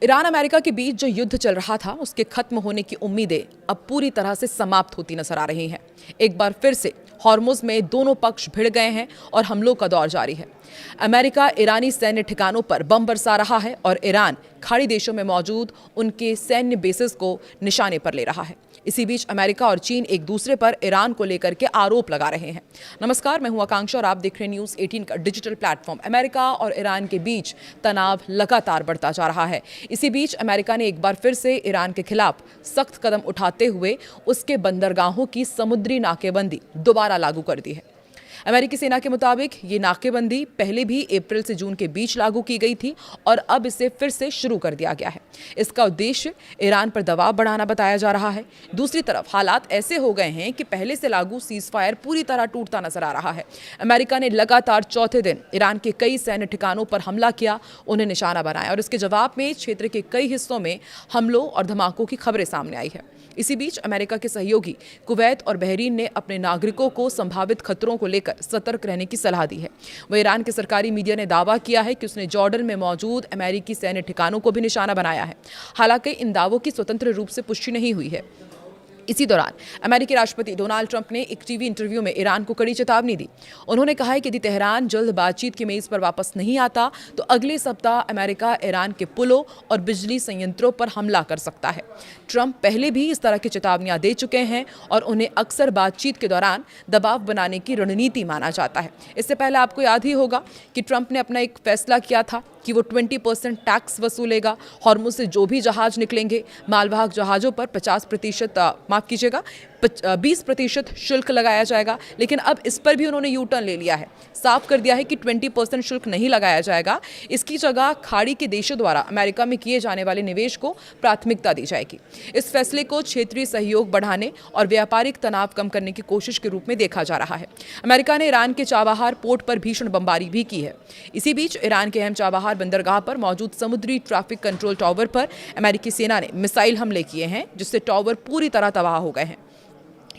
Iran America के बीच जो युद्ध चल रहा था उसके खत्म होने की उम्मीदें अब पूरी तरह से समाप्त होती नजर आ रही हैं। एक बार फिर से हॉर्मुज में दोनों पक्ष भिड़ गए हैं और हमलों का दौर जारी है। अमेरिका ईरानी सैन्य ठिकानों पर बम बरसा रहा है और ईरान खाड़ी देशों में मौजूद उनके सैन्य बेसेस को निशाने पर ले रहा है। इसी बीच अमेरिका और चीन एक दूसरे पर ईरान को लेकर के आरोप लगा रहे हैं। नमस्कार, मैं हूं आकांक्षा और आप देख रहे हैं न्यूज़ 18 का डिजिटल प्लेटफॉर्म। अमेरिका और ईरान के बीच तनाव लगातार बढ़ता जा रहा है। इसी बीच अमेरिका ने एक बार फिर से ईरान के खिलाफ सख्त कदम उठाते हुए उसके बंदरगाहों की समुद्री नाकेबंदी दोबारा लागू कर दी है। अमेरिकी सेना के मुताबिक ये नाकेबंदी पहले भी अप्रैल से जून के बीच लागू की गई थी और अब इसे फिर से शुरू कर दिया गया है। इसका उद्देश्य ईरान पर दबाव बढ़ाना बताया जा रहा है। दूसरी तरफ हालात ऐसे हो गए हैं कि पहले से लागू सीजफायर पूरी तरह टूटता नजर आ रहा है। अमेरिका ने लगातार चौथे दिन ईरान के कई सैन्य ठिकानों पर हमला किया, उन्हें निशाना बनाया और इसके जवाब में क्षेत्र के कई हिस्सों में हमलों और धमाकों की खबरें सामने आई है। इसी बीच अमेरिका के सहयोगी कुवैत और बहरीन ने अपने नागरिकों को संभावित खतरों को लेकर सतर्क रहने की सलाह दी है। वह ईरान के सरकारी मीडिया ने दावा किया है कि उसने जॉर्डन में मौजूद अमेरिकी सैन्य ठिकानों को भी निशाना बनाया है। हालांकि इन दावों की स्वतंत्र रूप से पुष्टि नहीं हुई है। इसी दौरान अमेरिकी राष्ट्रपति डोनाल्ड ट्रंप ने एक टीवी इंटरव्यू में ईरान को कड़ी चेतावनी दी। उन्होंने कहा है कि यदि तेहरान जल्द बातचीत की मेज पर वापस नहीं आता तो अगले सप्ताह अमेरिका ईरान के पुलों और बिजली संयंत्रों पर हमला कर सकता है। ट्रंप पहले भी इस तरह की चेतावनियां दे चुके हैं और उन्हें अक्सर बातचीत के दौरान दबाव बनाने की रणनीति माना जाता है। इससे पहले आपको याद ही होगा कि ट्रंप ने अपना एक फैसला किया था कि वो 20% टैक्स वसूलेगा। हॉर्मुज से जो भी जहाज निकलेंगे, मालवाहक जहाज़ों पर 20% शुल्क लगाया जाएगा। लेकिन अब इस पर भी उन्होंने यू टर्न ले लिया है, साफ कर दिया है कि 20% शुल्क नहीं लगाया जाएगा। इसकी जगह खाड़ी के देशों द्वारा अमेरिका में किए जाने वाले निवेश को प्राथमिकता दी जाएगी। इस फैसले को क्षेत्रीय सहयोग बढ़ाने और व्यापारिक तनाव कम करने की कोशिश के रूप में देखा जा रहा है। अमेरिका ने ईरान के चाबहार पोर्ट पर भीषण बमबारी भी की है। इसी बीच ईरान के अहम चाबहार बंदरगाह पर मौजूद समुद्री ट्रैफिक कंट्रोल टावर पर अमेरिकी सेना ने मिसाइल हमले किए हैं, जिससे टावर पूरी तरह तबाह हो गए हैं।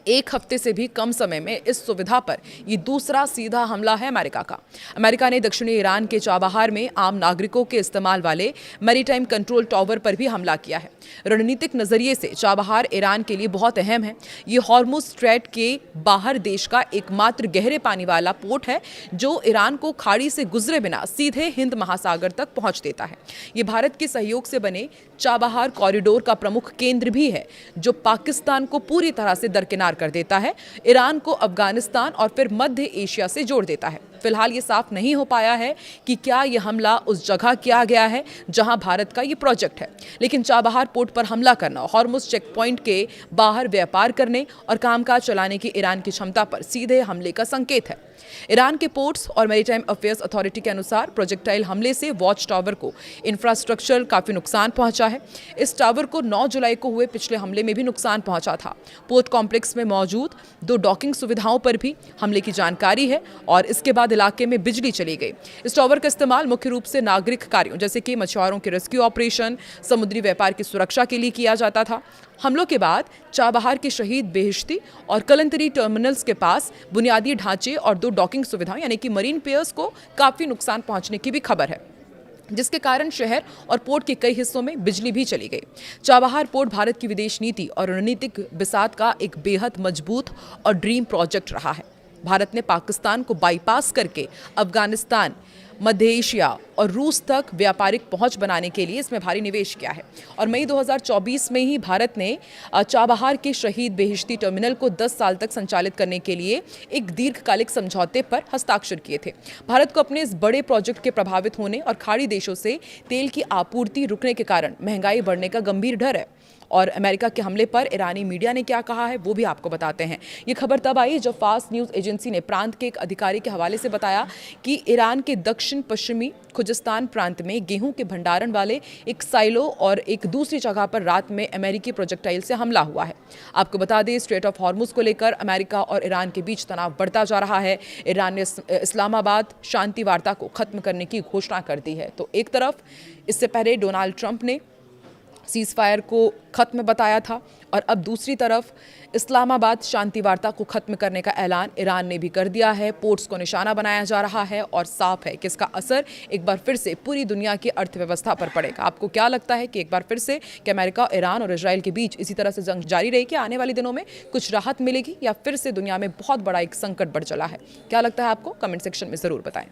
एक हफ्ते से भी कम समय में इस सुविधा पर यह दूसरा सीधा हमला है अमेरिका का। अमेरिका ने दक्षिणी ईरान के चाबहार में आम नागरिकों के इस्तेमाल वाले मैरीटाइम कंट्रोल टावर पर भी हमला किया है। रणनीतिक नजरिए से चाबहार ईरान के लिए बहुत अहम है। ये हॉर्मुज स्ट्रेट के बाहर देश का एकमात्र गहरे पानी वाला पोर्ट है जो ईरान को खाड़ी से गुजरे बिना सीधे हिंद महासागर तक पहुंच देता है। ये भारत के सहयोग से बने चाबहार कॉरिडोर का प्रमुख केंद्र भी है, जो पाकिस्तान को पूरी तरह से दरकिनार कर देता है, ईरान को अफगानिस्तान और फिर मध्य एशिया से जोड़ देता है। फिलहाल ये साफ नहीं हो पाया है कि क्या यह हमला उस जगह किया गया है जहां भारत का ये प्रोजेक्ट है, लेकिन चाबहार पोर्ट पर हमला करना हॉर्मुज चेक पॉइंट के बाहर व्यापार करने और कामकाज चलाने की ईरान की क्षमता पर सीधे हमले का संकेत है। ईरान के पोर्ट्स और मैरीटाइम अफेयर्स अथॉरिटी के अनुसार प्रोजेक्टाइल हमले से वॉच टावर को इंफ्रास्ट्रक्चर काफी नुकसान पहुंचा है। इस टावर को 9 जुलाई को हुए पिछले हमले में भी नुकसान पहुंचा था। पोर्ट कॉम्प्लेक्स में मौजूद 2 डॉकिंग सुविधाओं पर भी हमले की जानकारी है और इसके बाद इलाके में बिजली चली गई। इस टावर का इस्तेमाल मुख्य रूप से नागरिक कार्यों जैसे कि मछुआरों के रेस्क्यू ऑपरेशन, समुद्री व्यापार की सुरक्षा के लिए किया जाता था। हमलों के बाद चाबहार के शहीद बेहिश्ती और कलंतरी टर्मिनल्स के पास बुनियादी ढांचे और 2 डॉकिंग सुविधाएं यानी कि मरीन पियर्स को काफी नुकसान पहुंचने की भी खबर है, जिसके कारण शहर और पोर्ट के कई हिस्सों में बिजली भी चली गई। चाबहार पोर्ट भारत की विदेश नीति और रणनीतिक बिसात का एक बेहद मजबूत और ड्रीम प्रोजेक्ट रहा है। भारत ने पाकिस्तान को बाईपास करके अफगानिस्तान, मध्य एशिया और रूस तक व्यापारिक पहुंच बनाने के लिए इसमें भारी निवेश किया है और मई 2024 में ही भारत ने चाबहार के शहीद बेहिश्ती टर्मिनल को 10 साल तक संचालित करने के लिए एक दीर्घकालिक समझौते पर हस्ताक्षर किए थे। भारत को अपने इस बड़े प्रोजेक्ट के प्रभावित होने और खाड़ी देशों से तेल की आपूर्ति रुकने के कारण महंगाई बढ़ने का गंभीर डर है। और अमेरिका के हमले पर ईरानी मीडिया ने क्या कहा है वो भी आपको बताते हैं। ये खबर तब आई जब फास्ट न्यूज़ एजेंसी ने प्रांत के एक अधिकारी के हवाले से बताया कि ईरान के दक्षिण पश्चिमी खुजिस्तान प्रांत में गेहूं के भंडारण वाले एक साइलो और एक दूसरी जगह पर रात में अमेरिकी प्रोजेक्टाइल से हमला हुआ है। आपको बता दें, स्ट्रेट ऑफ हॉर्मुज को लेकर अमेरिका और ईरान के बीच तनाव बढ़ता जा रहा है। ईरान ने इस्लामाबाद शांति वार्ता को खत्म करने की घोषणा कर दी है। तो एक तरफ इससे पहले डोनाल्ड ट्रंप ने सीज़ फायर को ख़त्म बताया था और अब दूसरी तरफ इस्लामाबाद शांति वार्ता को ख़त्म करने का ऐलान ईरान ने भी कर दिया है। पोर्ट्स को निशाना बनाया जा रहा है और साफ है कि इसका असर एक बार फिर से पूरी दुनिया की अर्थव्यवस्था पर पड़ेगा। आपको क्या लगता है कि एक बार फिर से कि अमेरिका, ईरान और इजराइल के बीच इसी तरह से जंग जारी रहेगी, आने वाले दिनों में कुछ राहत मिलेगी या फिर से दुनिया में बहुत बड़ा एक संकट बढ़ चला है? क्या लगता है आपको? कमेंट सेक्शन में ज़रूर बताएं।